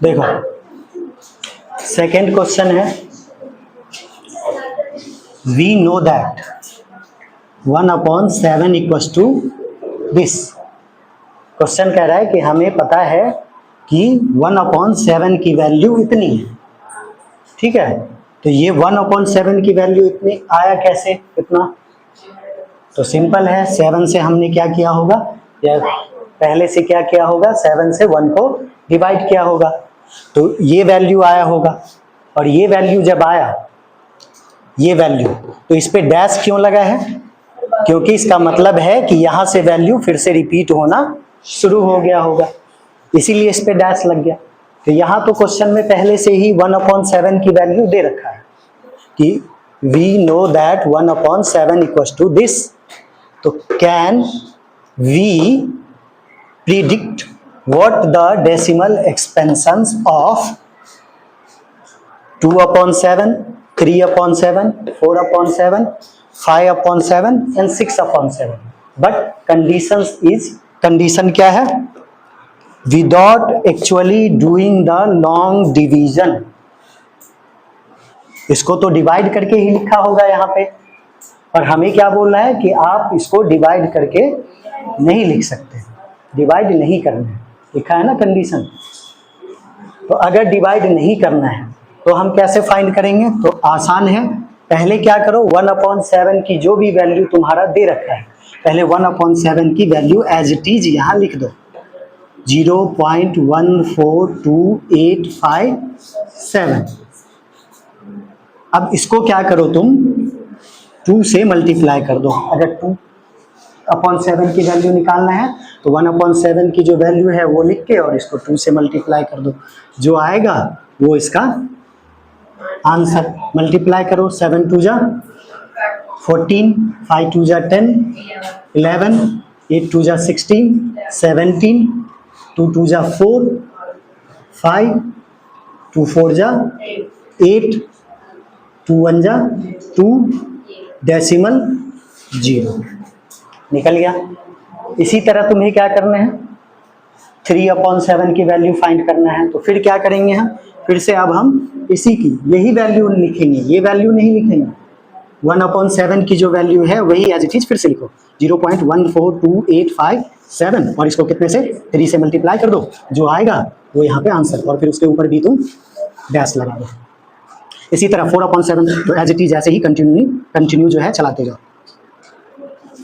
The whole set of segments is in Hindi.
देखो सेकेंड क्वेश्चन है, we know that 1/7 equals to this. Question कह रहा है कि हमें पता है कि 1/7 की वैल्यू इतनी है, ठीक है। तो ये 1/7 की वैल्यू इतनी आया कैसे इतना? तो सिंपल है, 7 से हमने क्या किया होगा, या पहले से क्या किया होगा, 7 से 1 को डिवाइड किया होगा, तो ये वैल्यू आया होगा। और ये वैल्यू जब आया, ये वैल्यू, तो इस पे डैश क्यों लगा है? क्योंकि इसका मतलब है कि यहां से वैल्यू फिर से रिपीट होना शुरू हो गया होगा, इसीलिए इस पे डैश लग गया। तो यहां तो क्वेश्चन में पहले से ही 1/7 की वैल्यू दे रखा है कि we know that 1/7 equals to this. तो can we predict what the decimal expansions of 2/7, 3/7, 4/7, 5/7 and 6/7। But condition क्या है? Without actually doing the long division. इसको तो डिवाइड करके ही लिखा होगा यहाँ पे, और हमें क्या बोल रहा है कि आप इसको डिवाइड करके नहीं लिख सकते, डिवाइड नहीं करना है, लिखा है ना कंडीशन। तो अगर डिवाइड नहीं करना है तो हम कैसे फाइंड करेंगे? तो आसान है, पहले क्या करो, 1/7 की जो भी वैल्यू तुम्हारा दे रखा है, पहले 1/7 की वैल्यू एज इट इज यहाँ लिख दो, 0.14285 अब इसको क्या करो तुम, 2 से मल्टीप्लाई कर दो। अगर 2/7 की वैल्यू निकालना है तो 1/7 की जो वैल्यू है वो लिख के और इसको 2 से मल्टीप्लाई कर दो, जो आएगा वो इसका आंसर। मल्टीप्लाई करो, 7 2 जा 14, 5 2 जा 10, 11, 8 2 जा 16, 17, 2 2 जा 4, 5 2 4 जा 8, 2 1 जा 2, डेसिमल 0 निकल गया। इसी तरह तुम्हें क्या करना है, 3/7 की वैल्यू फाइंड करना है। तो फिर क्या करेंगे हम, फिर से अब हम इसी की यही वैल्यू लिखेंगे, ये वैल्यू नहीं लिखेंगे, 1/7 की जो वैल्यू है वही एज इट इज फिर से लिखो, 0.14285 और इसको कितने से, 3 से मल्टीप्लाई कर दो, जो आएगा वो यहाँ पे आंसर, और फिर उसके ऊपर भी तुम डैश लगा दो। इसी तरह 4/7 तो एज इट इज ऐसे ही कंटिन्यू जो है चलाते जाओ।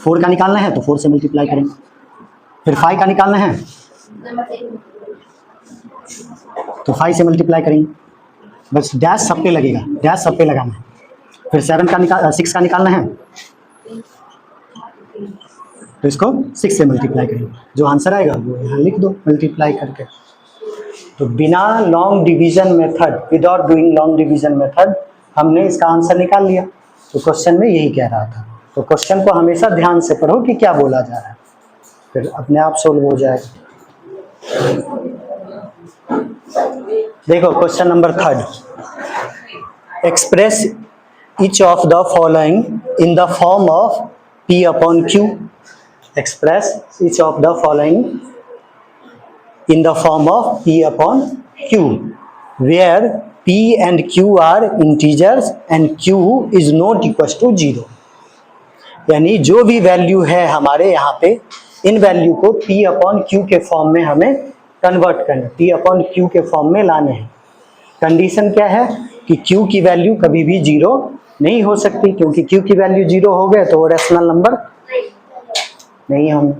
4 का निकालना है तो 4 से मल्टीप्लाई करेंगे, फिर 5 का निकालना है तो 5 से मल्टीप्लाई करेंगे, बस डैश सब पे लगेगा, डैश सब पे लगाना है। फिर 6 का निकालना है तो इसको 6 से मल्टीप्लाई करेंगे, जो आंसर आएगा वो यहाँ लिख दो मल्टीप्लाई करके। तो बिना long division method, without doing long division method हमने इसका आंसर निकाल लिया। तो क्वेश्चन में यही कह रहा था। तो क्वेश्चन को हमेशा ध्यान से पढ़ो कि क्या बोला जा रहा है, फिर अपने आप सोल्व हो जाएगा। देखो question number 3, express each of the following in the form of P/Q. Express each of the following in the form of P/Q, where P and Q are integers and Q is not equals to 0। यानी जो भी वैल्यू है हमारे यहाँ पे, इन वैल्यू को P/Q के फॉर्म में हमें कन्वर्ट करना, P/Q के फॉर्म में लाने हैं। कंडीशन क्या है कि Q की वैल्य/, कभी भी 0 नहीं हो सकती, क्योंकि Q की वैल्यू 0 हो गए तो वो रैशनल नंबर नहीं होंगे।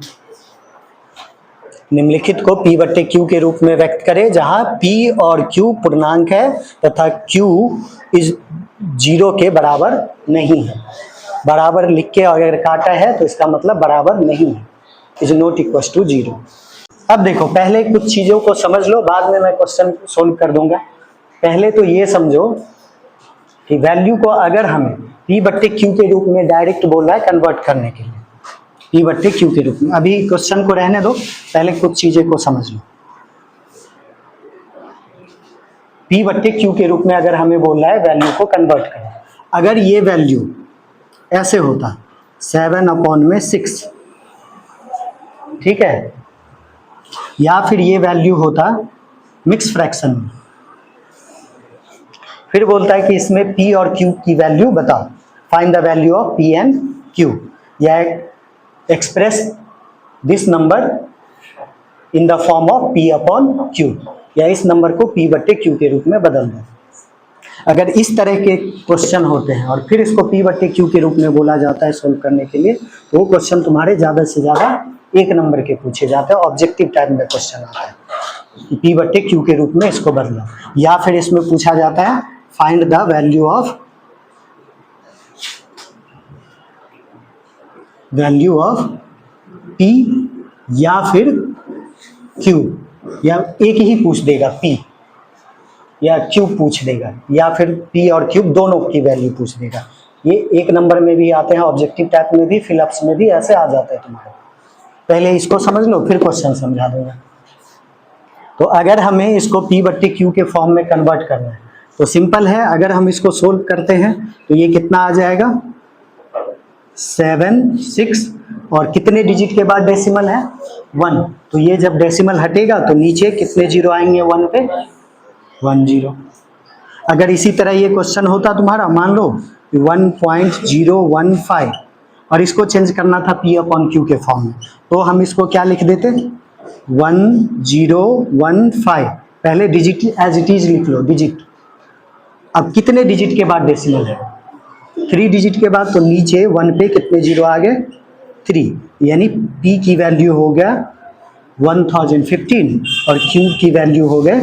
निम्नलिखित को P/Q के रूप में व्यक्त करें, जहां P और Q पूर्णांक है तथा Q इस 0 के बराबर नहीं है। बराबर लिख के अगर काटा है तो इसका मतलब बराबर नहीं है, इज नॉट इक्वल टू 0। अब देखो पहले कुछ चीजों को समझ लो, बाद में मैं क्वेश्चन सोल्व कर दूंगा। पहले तो ये समझो कि वैल्यू को अगर हमें P/Q के रूप में डायरेक्ट बोल रहा है कन्वर्ट करने के लिए, P/Q के रूप में। अभी क्वेश्चन को रहने दो, पहले कुछ चीजें को समझ लो। P/Q के रूप में अगर हमें बोल रहा है वैल्यू को कन्वर्ट करें, अगर ये वैल्यू ऐसे होता 7/6, ठीक है, या फिर ये वैल्यू होता मिक्स फ्रैक्शन में। फिर बोलता है कि इसमें p और q की वैल्यू बताओ, find the value of p and q, या express this number in the form of p upon q, या इस नंबर को p बट्टे q के रूप में बदल दो। अगर इस तरह के क्वेश्चन होते हैं और फिर इसको p बट्टे q के रूप में बोला जाता है सोल्व करने के लिए, तो वो क्वेश्चन तुम्हारे ज्यादा से ज्यादा 1 नंबर के पूछे जाते हैं। ऑब्जेक्टिव टाइप में क्वेश्चन आता है कि p बट्टे q के रूप में इसको बदलो, या फिर इसमें पूछा जाता है find the value of p या फिर q, या एक ही पूछ देगा p या q पूछ देगा, या फिर p और q दोनों की वैल्यू पूछ देगा। ये 1 नंबर में भी आते हैं, ऑब्जेक्टिव टाइप में भी, फिलअप्स में भी ऐसे आ जाते हैं तुम्हारे। पहले इसको समझ लो फिर क्वेश्चन समझा दूंगा। तो अगर हमें इसको p बट्टे q के फॉर्म में कन्वर्ट करना है तो सिंपल है, अगर हम इसको सोल्व करते हैं तो ये कितना आ जाएगा 7 6, और कितने डिजिट के बाद डेसिमल है 1, तो ये जब डेसिमल हटेगा तो नीचे कितने जीरो आएंगे 1 पे 1 0। अगर इसी तरह ये क्वेश्चन होता तुम्हारा, मान लो 1.015 और इसको चेंज करना था p अपॉन q के फॉर्म में, तो हम इसको क्या लिख देते 1015, पहले डिजिट एज इट इज लिख लो डिजिट। अब कितने डिजिट के बाद डेसिमल है 3 डिजिट के बाद, तो नीचे 1 पे कितने जीरो आ गए 3, यानी p की वैल्यू हो गया 1015 और q की वैल्यू हो गए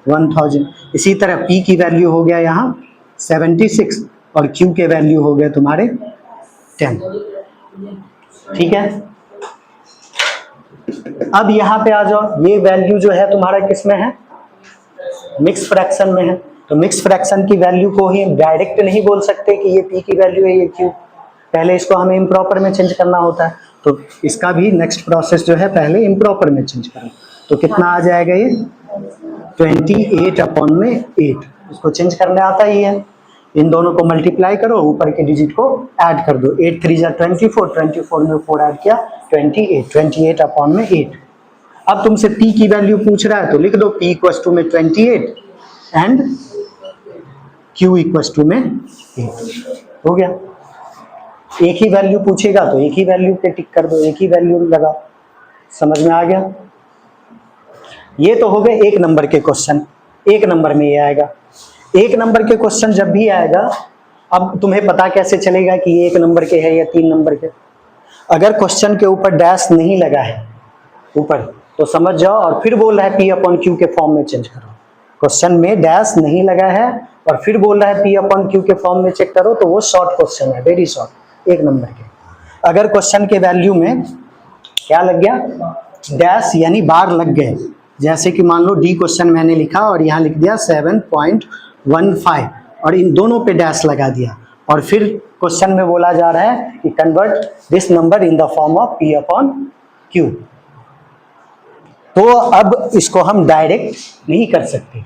1000। इसी तरह p की वैल्यू हो गया यहाँ 76 और q के वैल्यू हो गए तुम्हारे 10। ठीक है, अब यहाँ पे आ जाओ, ये वैल्यू जो है तुम्हारा किस में है मिक्स फ्रैक्शन में है, तो मिक्स फ्रैक्शन की वैल्यू को ही डायरेक्ट नहीं बोल सकते कि ये p की वैल्यू है ये q, पहले इसको हमें इम्प्रॉपर में चेंज करना होता है। तो इसका भी नेक्स्ट प्रोसेस जो है पहले इम्प्रॉपर में चेंज करना। तो कितना आ जाएगा ये 28 अपॉन में 8, इसको चेंज करने आता ही है। इन दोनों को मल्टीप्लाई करो, ऊपर के डिजिट को ऐड कर दो, 8 3 24, 24 में 4 ऐड किया 28, 28 अपॉन में 8। अब तुमसे p की वैल्यू पूछ रहा है तो लिख दो p इक्वल्स टू में 28 एंड q इक्वल्स टू में 8। हो गया, एक ही वैल्यू पूछेगा तो एक ही वैल्यू पे टिक कर दो, एक ही वैल्यू लगा। समझ में आ गया? ये तो हो गए 1 नंबर के क्वेश्चन, 1 नंबर में ये आएगा। 1 नंबर के क्वेश्चन जब भी आएगा, अब तुम्हें पता कैसे चलेगा कि ये 1 नंबर के है या 3 नंबर के? अगर क्वेश्चन के ऊपर डैश नहीं लगा है ऊपर, तो समझ जाओ, और फिर बोल रहा है p अपॉन q के फॉर्म में चेंज करो। क्वेश्चन में डैश नहीं लगा है और फिर बोल रहा है p अपॉन q के फॉर्म में चेक करो, तो वो शॉर्ट क्वेश्चन है, वेरी शॉर्ट, 1 नंबर के। अगर क्वेश्चन के वैल्यू में क्या लग गया डैश, यानी बार लग गए, जैसे कि मान लो डी क्वेश्चन मैंने लिखा और यहाँ लिख दिया 7.15 और इन दोनों पे डैश लगा दिया, और फिर क्वेश्चन में बोला जा रहा है कि convert this number in the form of p upon q, तो अब इसको हम डायरेक्ट नहीं कर सकते।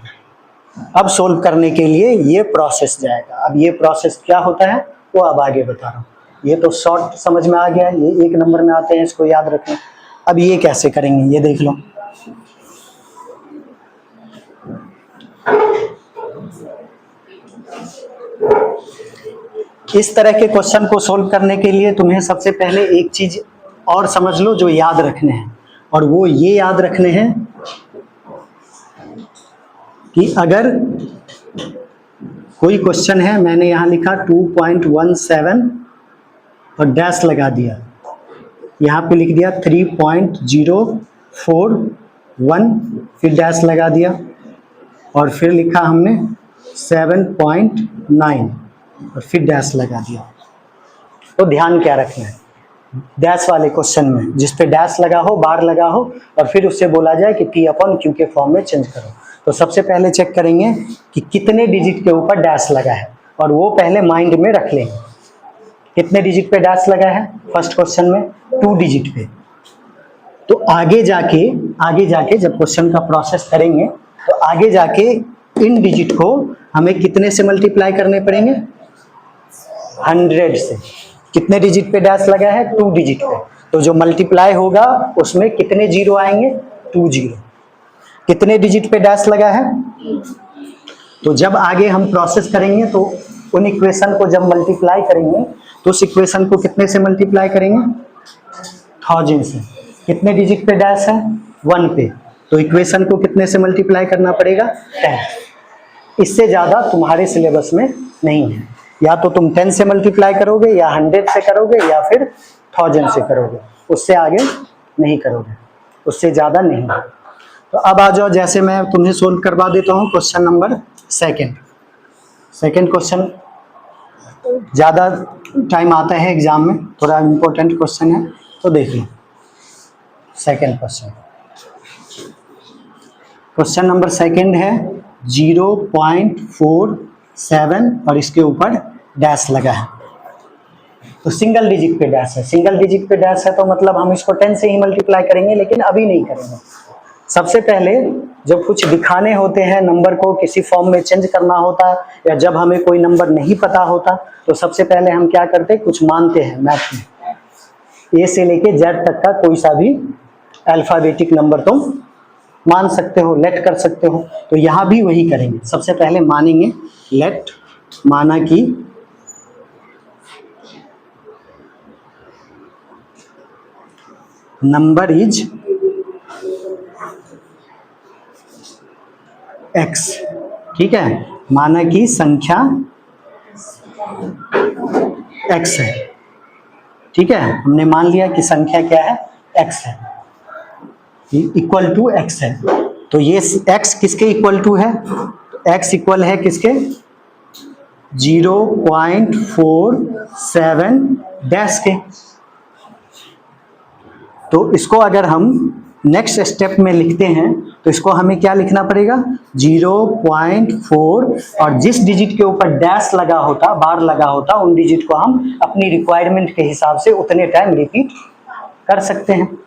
अब सोल्व करने के लिए ये प्रोसेस जाएगा। अब ये प्रोसेस क्या होता है वो अब आगे बता रहा हूँ। ये तो शॉर्ट समझ में आ गया, ये 1 नंबर में आते हैं, इसको याद रखना। अब ये कैसे करेंगे ये देख लो। इस तरह के क्वेश्चन को सोल्व करने के लिए तुम्हें सबसे पहले एक चीज और समझ लो जो याद रखने हैं, और वो ये याद रखने हैं कि अगर कोई क्वेश्चन है, मैंने यहां लिखा 2.17 और डैश लगा दिया, यहां पे लिख दिया 3.041, फिर डैश लगा दिया, और फिर लिखा हमने 7.9 और फिर डैश लगा दिया। तो ध्यान क्या रखना है डैश वाले क्वेश्चन में, जिस पे डैश लगा हो, बार लगा हो, और फिर उससे बोला जाए कि p अपॉन q के फॉर्म में चेंज करो। तो सबसे पहले चेक करेंगे कि कितने डिजिट के ऊपर डैश लगा है, और वो पहले माइंड में रख लेंगे। कितने डिजिट पे डैश लगा है फर्स्ट क्वेश्चन में 2 डिजिट पे। तो आगे जाके जब क्वेश्चन का प्रोसेस करेंगे तो आगे जाके इन डिजिट को हमें कितने से मल्टीप्लाई करने पड़ेंगे 100 से। कितने डिजिट पे डैश लगा है 2 डिजिट पे, तो जो मल्टीप्लाई होगा उसमें कितने जीरो आएंगे 2 0। कितने डिजिट पे डैश लगा है? तो जब आगे हम प्रोसेस करेंगे तो उन इक्वेशन को जब मल्टीप्लाई करेंगे तो उस इक्वेशन को कितने से मल्टीप्लाई करेंगे? 1000 से। कितने डिजिट पे डैश है? 1 पे। तो इक्वेशन को कितने से मल्टीप्लाई करना पड़ेगा? 10। इससे ज्यादा तुम्हारे सिलेबस में नहीं है। या तो तुम 10 से मल्टीप्लाई करोगे, या 100 से करोगे, या फिर 1000 से करोगे, उससे आगे नहीं करोगे, उससे ज्यादा नहीं। तो अब आ जाओ, जैसे मैं तुम्हें सोल्व करवा देता हूँ क्वेश्चन नंबर सेकंड क्वेश्चन ज्यादा टाइम आता है एग्जाम में, थोड़ा इंपॉर्टेंट क्वेश्चन है, तो देख लो। सेकंड क्वेश्चन नंबर सेकंड है 0.47 और इसके ऊपर डैश लगा है। तो सिंगल डिजिट पे डैश है, सिंगल डिजिट पे डैश है तो मतलब हम इसको 10 से ही मल्टीप्लाई करेंगे, लेकिन अभी नहीं करेंगे। सबसे पहले जब कुछ दिखाने होते हैं, नंबर को किसी फॉर्म में चेंज करना होता है, या जब हमें कोई नंबर नहीं पता होता, तो सबसे पहले हम क्या करते हैं, कुछ मानते हैं मैथ में। ए से लेके जेड तक का कोई सा भी अल्फाबेटिक नंबर तुम मान सकते हो, लेट कर सकते हो। तो यहाँ भी वही करेंगे। सबसे पहले मानेंगे लेट, माना कि नंबर इज एक्स, ठीक है, माना कि संख्या एक्स है, ठीक है, हमने मान लिया कि संख्या क्या है, एक्स है, इक्वल टू एक्स है। तो ये एक्स किसके इक्वल टू है? एक्स इक्वल है किसके? 0.47 डैश के। तो इसको अगर हम नेक्स्ट स्टेप में लिखते हैं तो इसको हमें क्या लिखना पड़ेगा? 0.4, और जिस डिजिट के ऊपर डैश लगा होता, बार लगा होता, उन डिजिट को हम अपनी रिक्वायरमेंट के हिसाब से उतने टाइम रिपीट कर सकते हैं।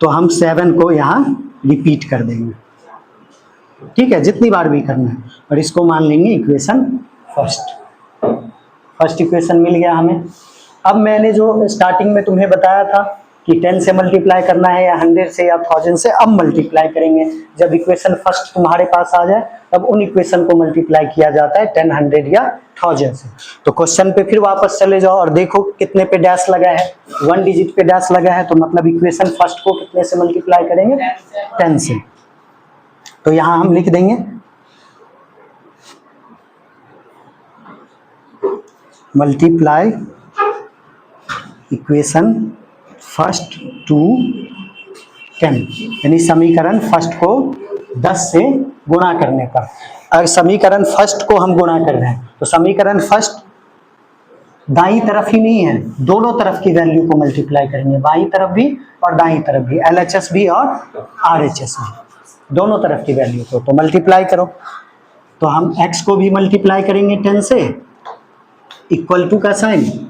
तो हम 7 को यहाँ रिपीट कर देंगे, ठीक है, जितनी बार भी करना है। और इसको मान लेंगे इक्वेशन फर्स्ट इक्वेशन मिल गया हमें। अब मैंने जो स्टार्टिंग में तुम्हें बताया था कि 10 से मल्टीप्लाई करना है, या 100 से, या 1000 से, अब मल्टीप्लाई करेंगे। जब इक्वेशन फर्स्ट तुम्हारे पास आ जाए तब उन इक्वेशन को मल्टीप्लाई किया जाता है 10, 100 या 1000 से। तो क्वेश्चन पे फिर वापस चले जाओ और देखो कितने पे डैश लगा है, 1 डिजिट पे डैश लगा है, तो मतलब इक्वेशन फर्स्ट को कितने से मल्टीप्लाई करेंगे? 10 से। तो यहां हम लिख देंगे मल्टीप्लाई इक्वेशन फर्स्ट टू 10, यानी समीकरण फर्स्ट को 10 से गुणा करने पर। अगर समीकरण फर्स्ट को हम गुणा कर रहे हैं तो समीकरण फर्स्ट दाईं तरफ ही नहीं है, दोनों तरफ की वैल्यू को मल्टीप्लाई करेंगे, बाईं तरफ भी और दाईं तरफ भी, LHS भी और RHS भी, दोनों तरफ की वैल्यू को तो मल्टीप्लाई करो। तो हम x को भी मल्टीप्लाई करेंगे 10 से, इक्वल टू का साइन,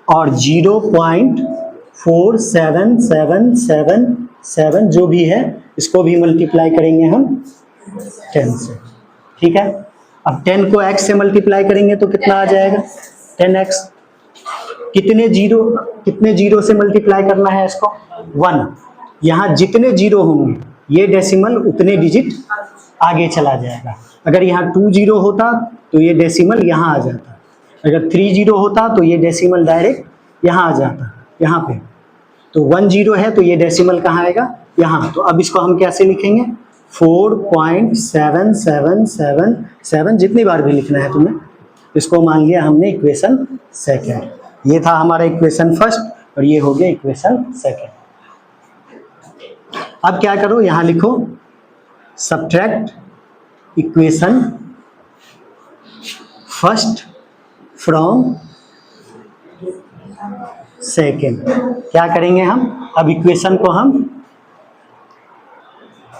और 0.4777 जो भी है इसको भी मल्टीप्लाई करेंगे हम 10 से, ठीक है। अब 10 को x से मल्टीप्लाई करेंगे तो कितना आ जाएगा? 10x। कितने जीरो से मल्टीप्लाई करना है इसको? 1। यहाँ जितने जीरो होंगे ये डेसिमल उतने डिजिट आगे चला जाएगा। अगर यहाँ 2 0 होता तो ये डेसिमल यहाँ आ जाता, अगर 3 0 होता तो ये डेसिमल डायरेक्ट यहाँ आ जाता, यहाँ पे। तो 1 0 है तो ये डेसिमल कहाँ आएगा? यहाँ। तो अब इसको हम कैसे लिखेंगे? 4.7777, जितनी बार भी लिखना है तुम्हें। इसको मान लिया हमने इक्वेशन सेकेंड। ये था हमारा इक्वेशन फर्स्ट और ये हो गया इक्वेशन सेकेंड। अब क्या करो, यहाँ लिखो subtract equation first from second. क्या करेंगे हम? अब इक्वेशन को हम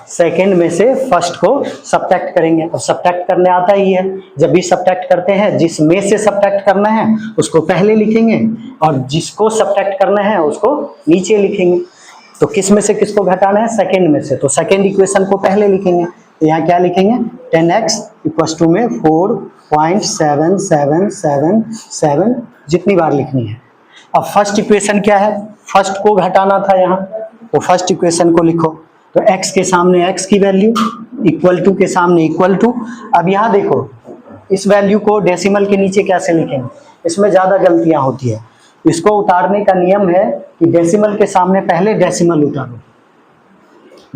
सेकेंड में से फर्स्ट को सब्ट्रैक्ट करेंगे। अब सब्ट्रैक्ट करने आता ही है, जब भी सब्ट्रैक्ट करते हैं जिस में से सब्ट्रैक्ट करना है उसको पहले लिखेंगे और जिसको सब्ट्रैक्ट करना है उसको नीचे लिखेंगे। तो किस में से किसको घटाना है? सेकेंड में से। तो सेकेंड इक्वेशन को पहले लिखेंगे। तो यहाँ क्या लिखेंगे? 10x इक्वल टू में 4.7777 जितनी बार लिखनी है। अब फर्स्ट इक्वेशन क्या है? फर्स्ट को घटाना था यहाँ, तो फर्स्ट इक्वेशन को लिखो। तो x के सामने x की वैल्यू, इक्वल टू के सामने इक्वल टू। अब यहाँ देखो इस वैल्यू को डेसिमल के नीचे कैसे लिखेंगे, इसमें ज्यादा गलतियां होती है। इसको उतारने का नियम है कि डेसिमल के सामने पहले डेसिमल उतारो,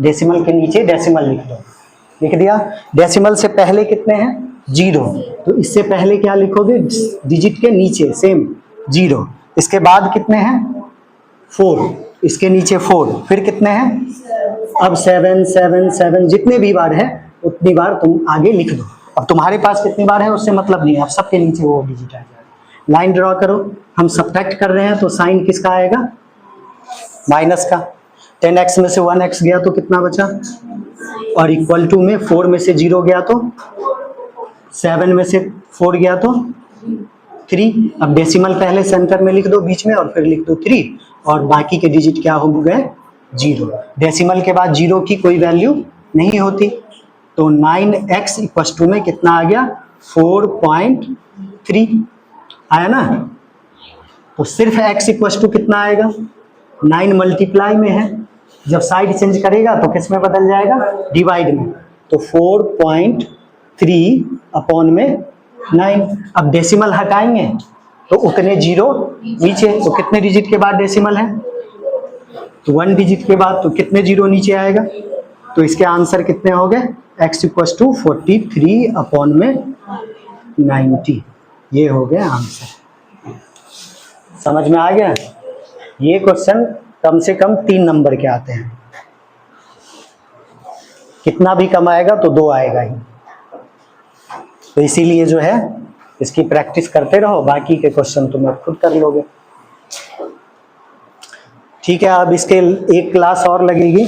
डेसिमल के नीचे डेसिमल लिख दो। लिख दिया। डेसिमल से पहले कितने हैं 0, तो इससे पहले क्या लिखोगे डिजिट के नीचे सेम 0। इसके बाद कितने हैं 4, इसके नीचे 4, फिर कितने हैं अब 7 7 7, जितने भी बार है उतनी बार तुम आगे लिख दो। अब तुम्हारे पास कितनी बार है उससे मतलब नहीं है, अब सबके नीचे वो डिजिट आ जाएगा। लाइन ड्रॉ करो, हम सब्ट्रैक्ट कर रहे हैं तो साइन किसका आएगा माइनस का। 10x में से 1x गया तो कितना बचा, और इक्वल टू में 4 में से 0 गया तो 7 में से 4 गया तो 3। अब डेसिमल पहले सेंटर में लिख दो बीच में और फिर लिख दो 3, और बाकी के डिजिट क्या हो गए 0। डेसिमल के बाद 0 की कोई वैल्यू नहीं होती, तो 9x इक्वल टू में कितना आ गया 4.3 आया ना। तो सिर्फ x इक्वल टू कितना आएगा 9 मल्टीप्लाई में है, जब साइड चेंज करेगा तो किस में बदल जाएगा डिवाइड में, तो 4.3 अपॉन में 9। अब डेसिमल हटाएंगे तो उतने 0 नीचे, तो कितने डिजिट के बाद डेसिमल है तो 1 डिजिट के बाद, तो कितने 0 नीचे आएगा, तो इसके आंसर कितने हो गए x इक्वल टू 43 अपॉन में 90। ये हो गया आंसर। समझ में आ गया। ये क्वेश्चन कम से कम 3 नंबर के आते हैं, कितना भी कम आएगा तो 2 आएगा ही। तो इसीलिए जो है इसकी प्रैक्टिस करते रहो, बाकी के क्वेश्चन तुम अब खुद कर लोगे। ठीक है, अब इसके एक क्लास और लगेगी।